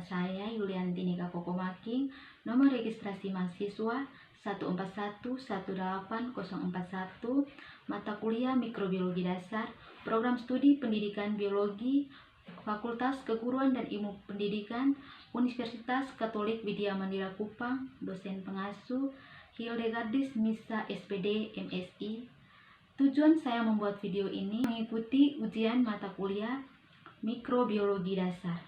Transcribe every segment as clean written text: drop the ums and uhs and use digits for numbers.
saya Yulianti Nika Kokomaking, nomor registrasi mahasiswa 14118041, mata kuliah Mikrobiologi Dasar, program studi Pendidikan Biologi, Fakultas Keguruan dan Ilmu Pendidikan, Universitas Katolik Widya Mandira Kupang, dosen pengasuh Hildegardis Misa SPD MSI. Tujuan saya membuat video ini mengikuti ujian mata kuliah Mikrobiologi Dasar.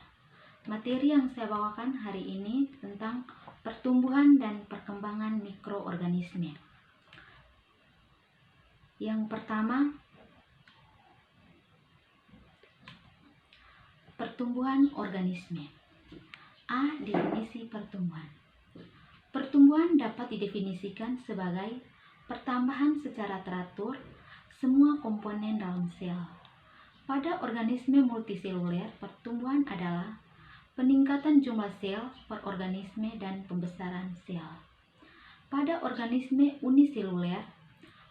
Materi yang saya bawakan hari ini tentang pertumbuhan dan perkembangan mikroorganisme. Yang pertama, pertumbuhan organisme. A. Definisi pertumbuhan. Pertumbuhan dapat didefinisikan sebagai pertambahan secara teratur semua komponen dalam sel. Pada organisme multiseluler, pertumbuhan adalah peningkatan jumlah sel per organisme dan pembesaran sel. Pada organisme uniseluler,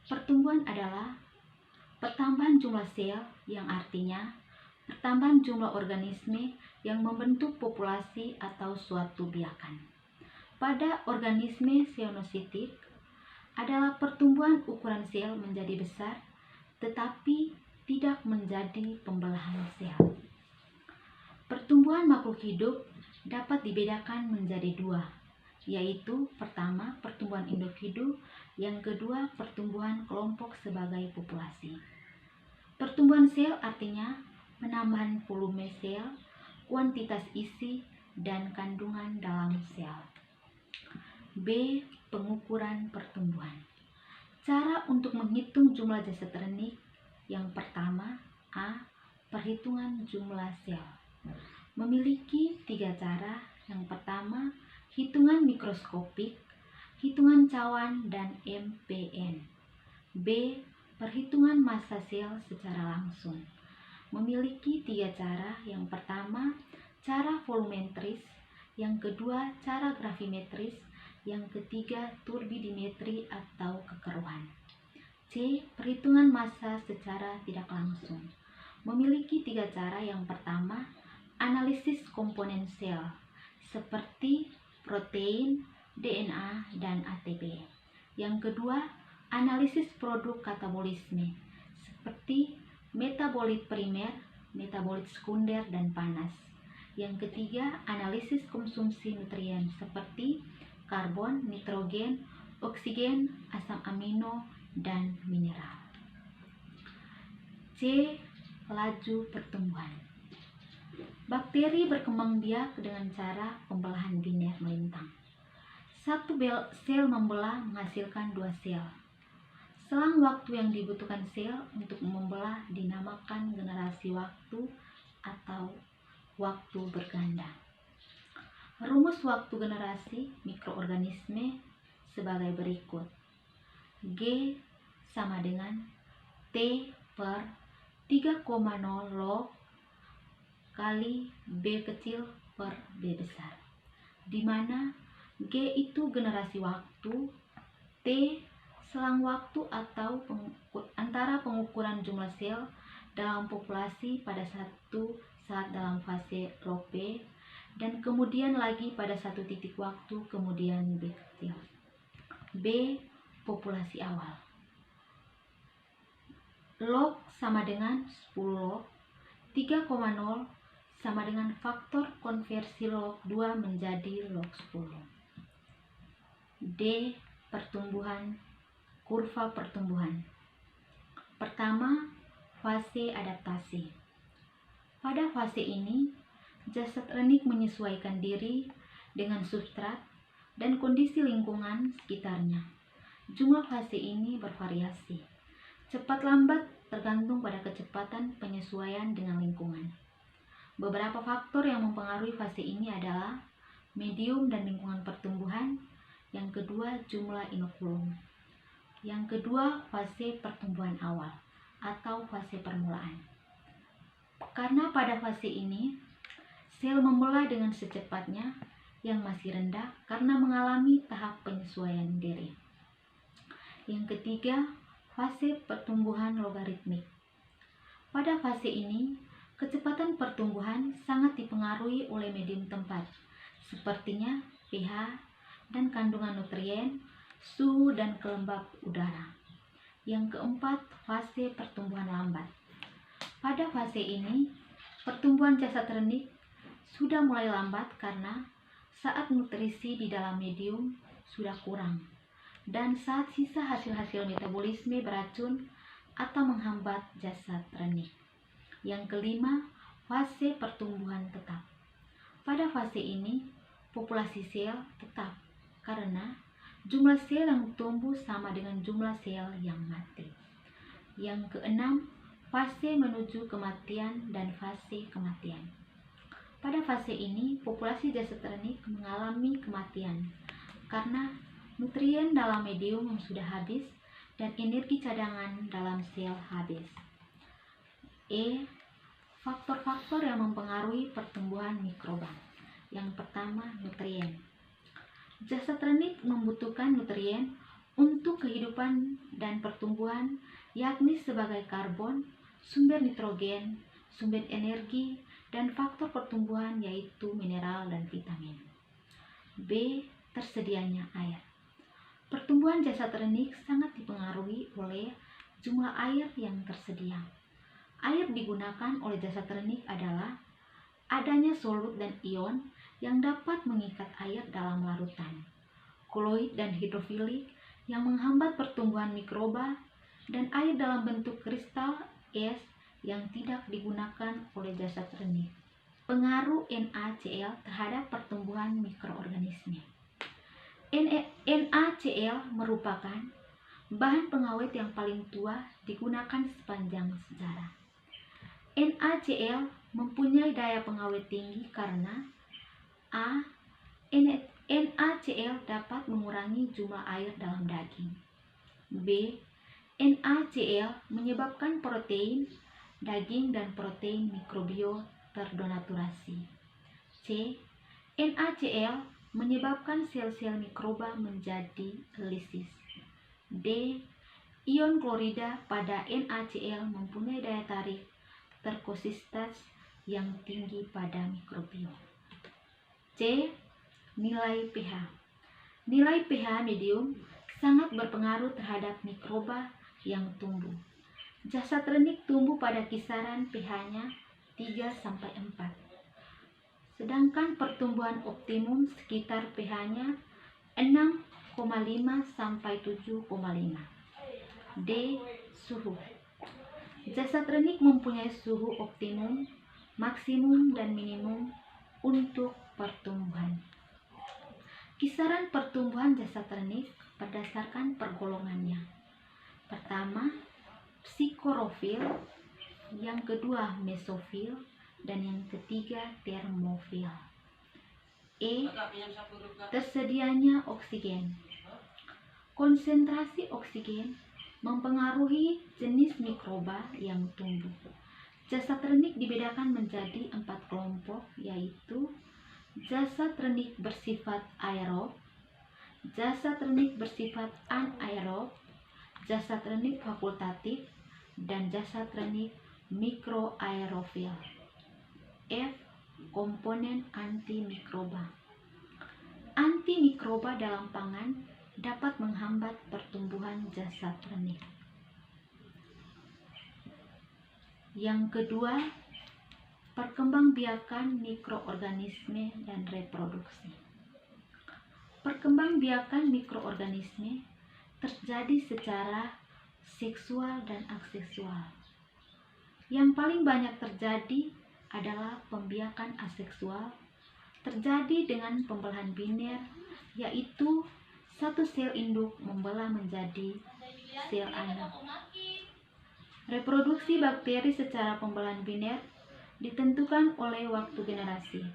pertumbuhan adalah pertambahan jumlah sel yang artinya pertambahan jumlah organisme yang membentuk populasi atau suatu biakan. Pada organisme xenositik adalah pertumbuhan ukuran sel menjadi besar tetapi tidak menjadi pembelahan sel. Pertumbuhan makhluk hidup dapat dibedakan menjadi dua, yaitu pertama pertumbuhan individu, yang kedua pertumbuhan kelompok sebagai populasi. Pertumbuhan sel artinya penambahan volume sel, kuantitas isi, dan kandungan dalam sel. B. Pengukuran pertumbuhan. Cara untuk menghitung jumlah zat renik. Yang pertama, A. Perhitungan jumlah sel. Memiliki tiga cara. Yang pertama, hitungan mikroskopik, hitungan cawan, dan MPN. B. Perhitungan massa sel secara langsung. Memiliki tiga cara. Yang pertama, cara volumetris. Yang kedua, cara gravimetris. Yang ketiga, turbidimetri atau kekeruhan. C. Perhitungan massa secara tidak langsung. Memiliki tiga cara. Yang pertama, analisis komponen sel seperti protein, DNA, dan ATP. Yang kedua, analisis produk katabolisme seperti metabolit primer, metabolit sekunder, dan panas. Yang ketiga, analisis konsumsi nutrien seperti karbon, nitrogen, oksigen, asam amino, dan mineral. C. Laju pertumbuhan. Bakteri berkembang biak dengan cara pembelahan biner melintang. Satu sel membelah menghasilkan dua sel. Selang waktu yang dibutuhkan sel untuk membelah dinamakan generasi waktu atau waktu berganda. Rumus waktu generasi mikroorganisme sebagai berikut. G sama dengan T per 3,0 log kali B kecil per B besar, di mana G itu generasi waktu, T selang waktu atau antara pengukuran jumlah sel dalam populasi pada satu saat dalam fase log B, dan kemudian lagi pada satu titik waktu kemudian B kecil. B. Populasi awal. Log sama dengan 10 log, 3,0 sama dengan faktor konversi log 2 menjadi log 10. D. Pertumbuhan, kurva pertumbuhan. Pertama, fase adaptasi. Pada fase ini, zat renik menyesuaikan diri dengan substrat dan kondisi lingkungan sekitarnya. Jumlah fase ini bervariasi, cepat lambat tergantung pada kecepatan penyesuaian dengan lingkungan. Beberapa faktor yang mempengaruhi fase ini adalah medium dan lingkungan pertumbuhan, yang kedua jumlah inokulum, yang kedua fase pertumbuhan awal atau fase permulaan. Karena pada fase ini, sel membelah dengan secepatnya yang masih rendah karena mengalami tahap penyesuaian diri. Yang ketiga, fase pertumbuhan logaritmik. Pada fase ini, kecepatan pertumbuhan sangat dipengaruhi dipengaruhi oleh medium tempat, sepertinya pH dan kandungan nutrien, suhu dan kelembapan udara. Yang keempat, fase pertumbuhan lambat. Pada fase ini, pertumbuhan jasad renik sudah mulai lambat karena saat nutrisi di dalam medium sudah kurang dan saat sisa hasil-hasil metabolisme beracun atau menghambat jasad renik. Yang kelima, fase pertumbuhan tetap. Pada fase ini, populasi sel tetap karena jumlah sel yang tumbuh sama dengan jumlah sel yang mati. Yang keenam, fase menuju kematian dan fase kematian. Pada fase ini, populasi jasad renik mengalami kematian karena nutrien dalam medium yang sudah habis dan energi cadangan dalam sel habis. Faktor-faktor yang mempengaruhi pertumbuhan mikroba. Yang pertama, nutrien. Jasad renik membutuhkan nutrien untuk kehidupan dan pertumbuhan, yakni sebagai karbon, sumber nitrogen, sumber energi, dan faktor pertumbuhan yaitu mineral dan vitamin. B. Tersedianya air. Pertumbuhan jasad renik sangat dipengaruhi oleh jumlah air yang tersedia. Air digunakan oleh jasad renik adalah adanya solut dan ion yang dapat mengikat air dalam larutan, koloid dan hidrofilik yang menghambat pertumbuhan mikroba, dan air dalam bentuk kristal es yang tidak digunakan oleh jasad renik. Pengaruh NaCl terhadap pertumbuhan mikroorganisme. NaCl merupakan bahan pengawet yang paling tua digunakan sepanjang sejarah. NaCl mempunyai daya pengawet tinggi karena A. NaCl dapat mengurangi jumlah air dalam daging. B. NaCl menyebabkan protein daging dan protein mikrobio terdenaturasi. C. NaCl menyebabkan sel-sel mikroba menjadi lisis. D. Ion klorida pada NaCl mempunyai daya tarik terkonsistas yang tinggi pada mikrobio. C. Nilai pH. Nilai pH medium sangat berpengaruh terhadap mikroba yang tumbuh. Jasad renik tumbuh pada kisaran pH-nya 3-4. Sedangkan pertumbuhan optimum sekitar pH-nya 6,5-7,5. D. Suhu. Jasad renik mempunyai suhu optimum, maksimum, dan minimum untuk pertumbuhan. Kisaran pertumbuhan jasad renik berdasarkan pergolongannya. Pertama, psikorofil, yang kedua mesofil, dan yang ketiga termofil. Tersedianya oksigen. Konsentrasi oksigen mempengaruhi jenis mikroba yang tumbuh. Jasad renik dibedakan menjadi 4 kelompok, yaitu jasad renik bersifat aerob, jasad renik bersifat anaerob, jasad renik fakultatif, dan jasad renik mikroaerofil. F. Komponen antimikroba. Antimikroba dalam pangan dapat menghambat pertumbuhan jasad renik. Yang kedua, perkembangbiakan mikroorganisme dan reproduksi. Perkembangbiakan mikroorganisme terjadi secara seksual dan aseksual. Yang paling banyak terjadi adalah pembiakan aseksual, terjadi dengan pembelahan biner, yaitu satu sel induk membelah menjadi sel anak. Reproduksi bakteri secara pembelahan biner ditentukan oleh waktu generasi.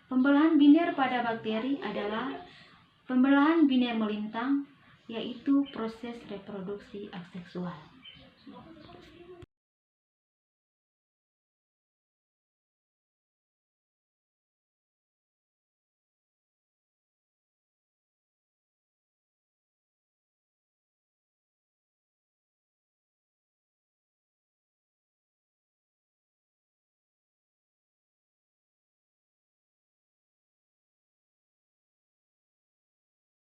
Pembelahan biner pada bakteri adalah pembelahan biner melintang, yaitu proses reproduksi aseksual.